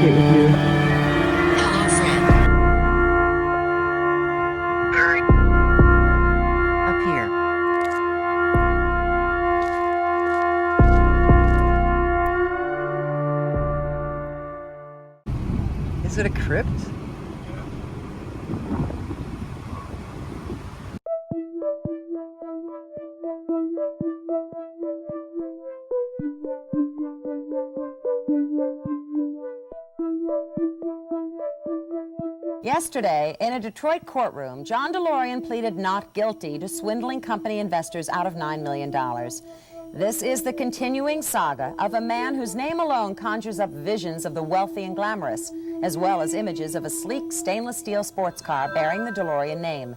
associate with you. Hello, friend. Up here. Is it a crypt? Yesterday, in a Detroit courtroom, John Delorean pleaded not guilty to swindling company investors out of $9 million. This is the continuing saga of a man whose name alone conjures up visions of the wealthy and glamorous, as well as images of a sleek stainless steel sports car bearing the DeLorean name.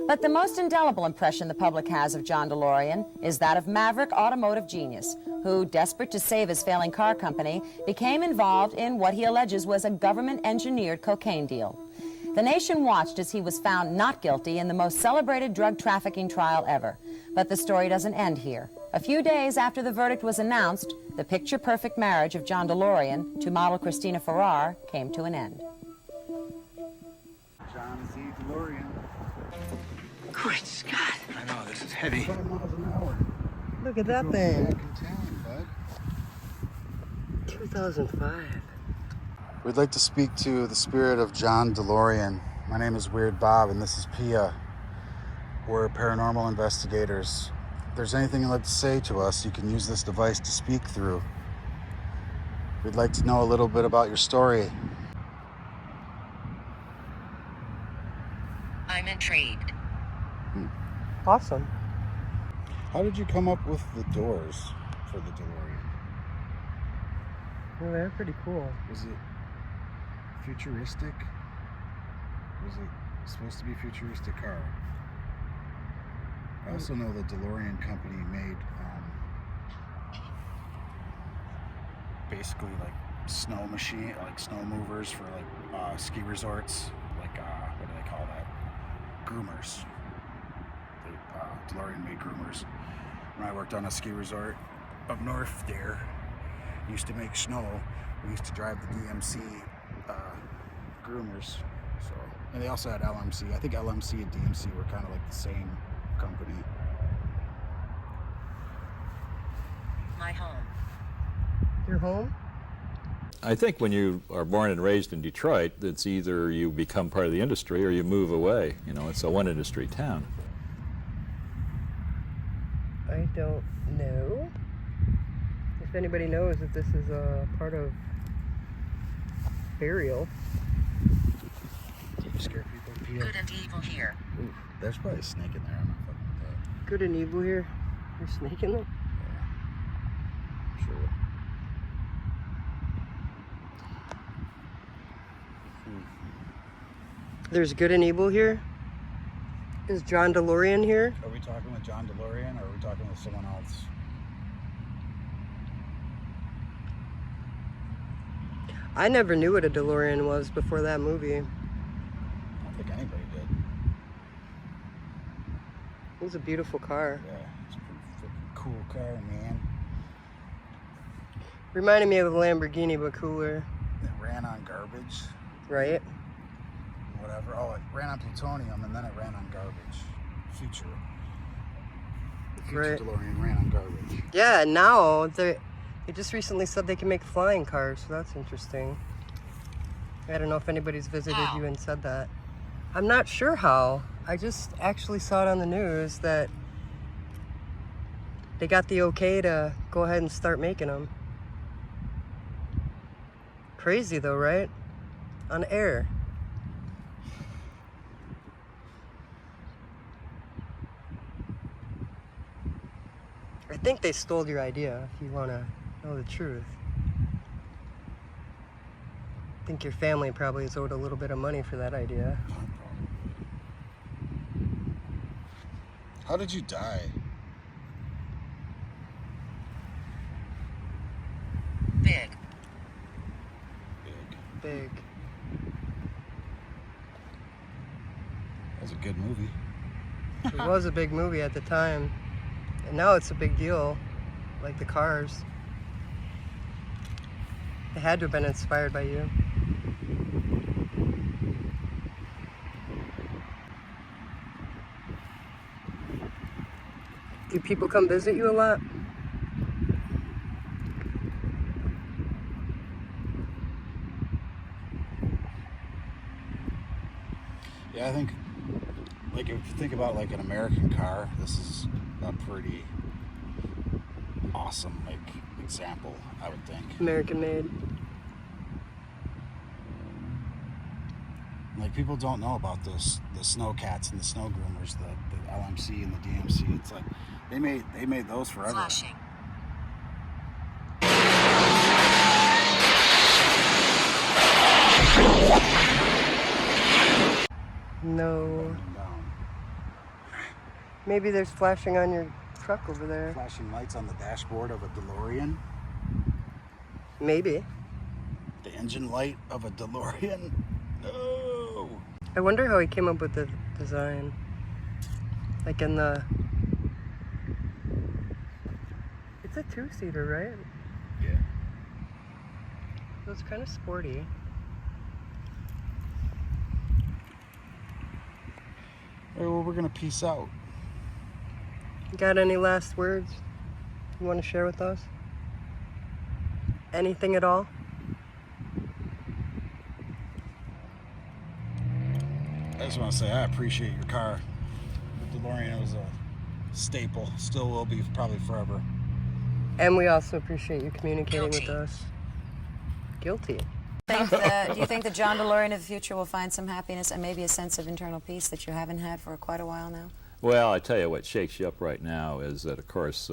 But the most indelible impression the public has of John Delorean is that of maverick automotive genius, who, desperate to save his failing car company, became involved in what he alleges was a government-engineered cocaine deal. The nation watched as he was found not guilty in the most celebrated drug trafficking trial ever. But the story doesn't end here. A few days after the verdict was announced, the picture-perfect marriage of John Delorean to model Christina Ferrar came to an end. John Z. Delorean. Great Scott. I know, this is heavy. 5 miles an hour. Look at that thing. Back in town, bud. 2005. We'd like to speak to the spirit of John Delorean. My name is Weird Bob, and this is Pia. We're paranormal investigators. If there's anything you'd like to say to us, you can use this device to speak through. We'd like to know a little bit about your story. I'm intrigued. Awesome. How did you come up with the doors for the DeLorean? Well, they're pretty cool. Was it futuristic? Was it supposed to be a futuristic car? I also know the DeLorean company made basically like snow movers for like ski resorts, like what do they call that? Groomers. DeLorean made groomers. When I worked on a ski resort up north there, used to make snow. We used to drive the DMC groomers. So, and they also had LMC. I think LMC and DMC were kind of like the same company. My home. Your home? I think when you are born and raised in Detroit, it's either you become part of the industry or you move away. You know, it's a one industry town. I don't know. If anybody knows if this is a part of burial. Do you scare people? Pia? Good and evil here. Ooh, there's probably a snake in there. I'm not fucking with that. Good and evil here. There's a snake in there? Yeah. Sure. There's good and evil here? Is John Delorean here? Are we talking with John Delorean or are we talking with someone else? I never knew what a DeLorean was before that movie. I don't think anybody did. It was a beautiful car. Yeah, it's a pretty freaking cool car, man. Reminded me of a Lamborghini, but cooler. It ran on garbage, Right? whatever. Oh, it ran on plutonium and then it ran on garbage. Future. The future Right. DeLorean ran on garbage. Yeah, and now they just recently said they can make flying cars, so that's interesting. I don't know if anybody's visited you and said that. I'm not sure how. I just actually saw it on the news that they got the okay to go ahead and start making them. Crazy though, right? On air. I think they stole your idea, if you want to know the truth. I think your family probably is owed a little bit of money for that idea. How did you die? Big. Big. That was a good movie. It was a big movie at the time. And now it's a big deal. Like the cars. They had to have been inspired by you. Do people come visit you a lot? Yeah, I think, like, if you think about, like, an American car, this is a pretty awesome, like, example, I would think. American made. Like, people don't know about those, the snowcats and the snow groomers, the LMC and the DMC. It's like, they made those forever. Flashing. No. Down. Maybe there's flashing on your truck over there. Flashing lights on the dashboard of a DeLorean. Maybe. The engine light of a DeLorean. No. I wonder how he came up with the design. Like in the... It's a two-seater, right? Yeah. So it's kind of sporty. All right, well, we're gonna peace out. Got any last words you want to share with us? Anything at all? I just want to say I appreciate your car. The DeLorean was a staple. Still will be probably forever. And we also appreciate you communicating with Guilty. us. Guilty. Do you think that John Delorean of the future will find some happiness and maybe a sense of internal peace that you haven't had for quite a while now? Well, I tell you what shakes you up right now is that, of course,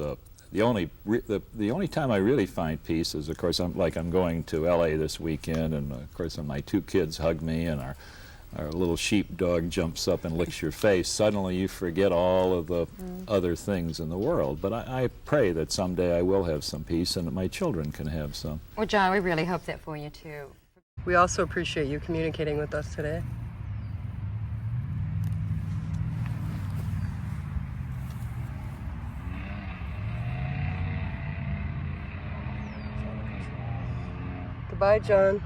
the only time I really find peace is, of course, I'm going to L.A. this weekend, and of course, my two kids hug me, and our little sheepdog jumps up and licks your face. Suddenly, you forget all of the other things in the world. But I pray that someday I will have some peace, and that my children can have some. Well, John, we really hope that for you, too. We also appreciate you communicating with us today. Goodbye, John.